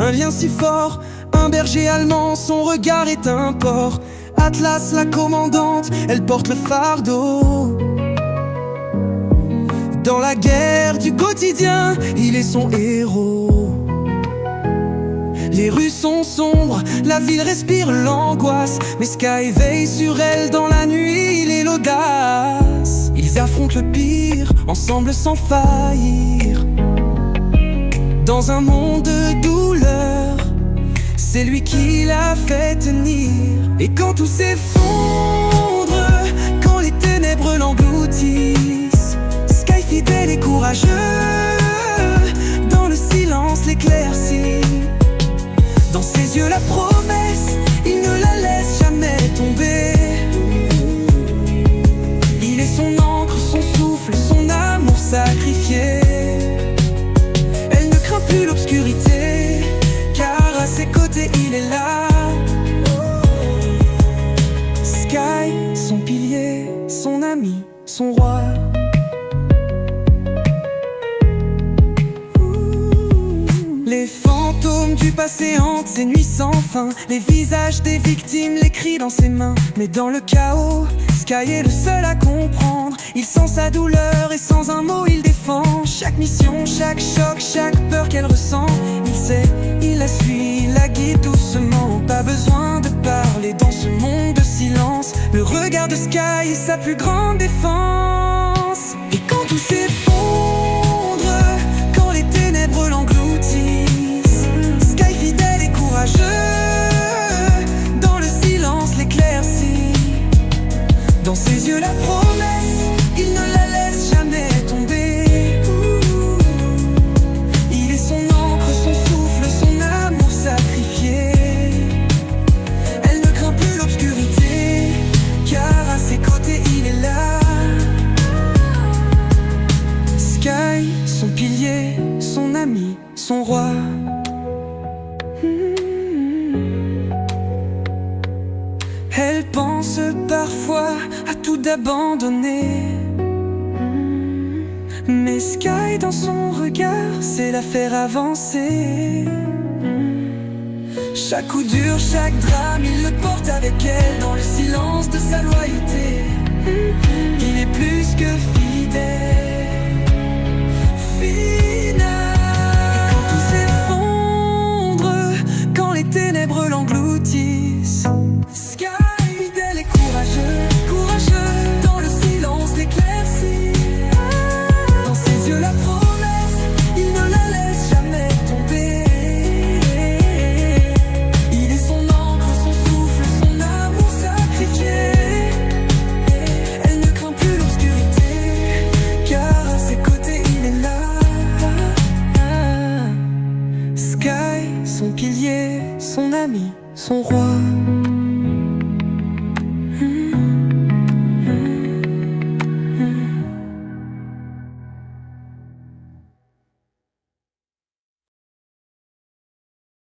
Un lien si fort, un berger allemand, son regard est un port. Atlas, la commandante, elle porte le fardeau. Dans la guerre du quotidien, il est son héros. Les rues sont sombres, la ville respire l'angoisse, mais Sky veille sur elle dans la nuit, il est l'audace. Ils affrontent le pire, ensemble sans faillir. Dans un monde de douleur, c'est lui qui l'a fait tenir. Et quand tout s'effondre, quand les ténèbres l'engloutissent, Sky fidèle et courageux, dans le silence l'éclaircit. Dans ses yeux la promesse, il ne la laisse jamais tomber. Il est son encre, son souffle, son amour sacrifié. Elle ne craint plus l'obscurité, car à ses côtés il est là. Sky, son pilier, son ami, son roi. Les fantômes du passé hantent ces nuits sans fin. Les visages des victimes, les cris dans ses mains. Mais dans le chaos, Sky est le seul à comprendre. Il sent sa douleur et sans un mot il défend. Chaque mission, chaque choc, chaque peur qu'elle ressent, il sait, il la suit, il la guide doucement. Pas besoin de parler dans ce monde de silence. Le regard de Sky est sa plus grande défense. Et quand tout s'effondre, quand les ténèbres l'engloutissent, Sky fidèle et courageux, dans le silence l'éclaircit. Dans ses yeux la promesse, il ne la laisse jamais tomber. Il est son encre, son souffle, son amour sacrifié. Elle ne craint plus l'obscurité, car à ses côtés il est là. Sky, son pilier, son ami, son roi. Elle pense parfois à tout d'abandonner, mais Sky dans son regard sait la faire avancer. Chaque coup dur, chaque drame, il le porte avec elle dans le silence de sa loyauté. Il est plus que fidèle.